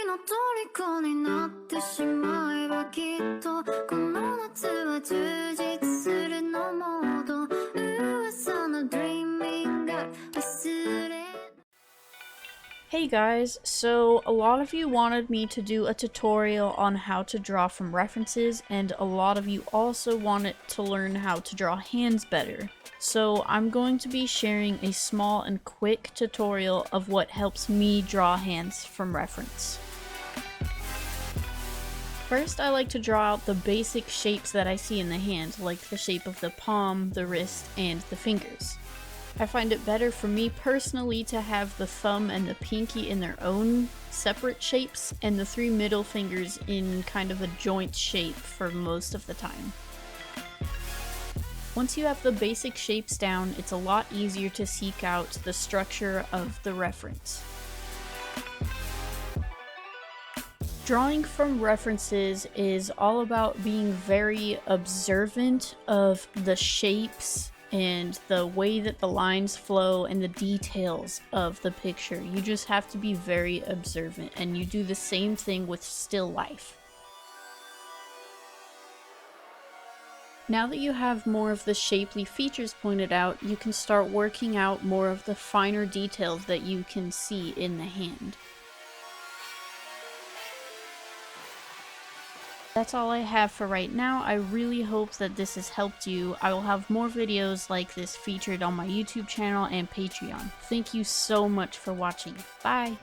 の虜になってしまえばきっとこの夏は充実するのモード噂の Dreaming が忘れ Hey guys, so a lot of you wanted me to do a tutorial on how to draw from references, and a lot of you also wanted to learn how to draw hands better. So I'm going to be sharing a small and quick tutorial of what helps me draw hands from reference. First, I like to draw out the basic shapes that I see in the hand, like the shape of the palm, the wrist, and the fingers. I find it better for me personally to have the thumb and the pinky in their own separate shapes and the three middle fingers in kind of a joint shape for most of the time. Once you have the basic shapes down, it's a lot easier to seek out the structure of the reference. Drawing from references is all about being very observant of the shapes and the way that the lines flow and the details of the picture. You just have to be very observant, and you do the same thing with still life. Now that you have more of the shapely features pointed out, you can start working out more of the finer details that you can see in the hand. That's all I have for right now. I really hope that this has helped you. I will have more videos like this featured on my YouTube channel and Patreon. Thank you so much for watching. Bye!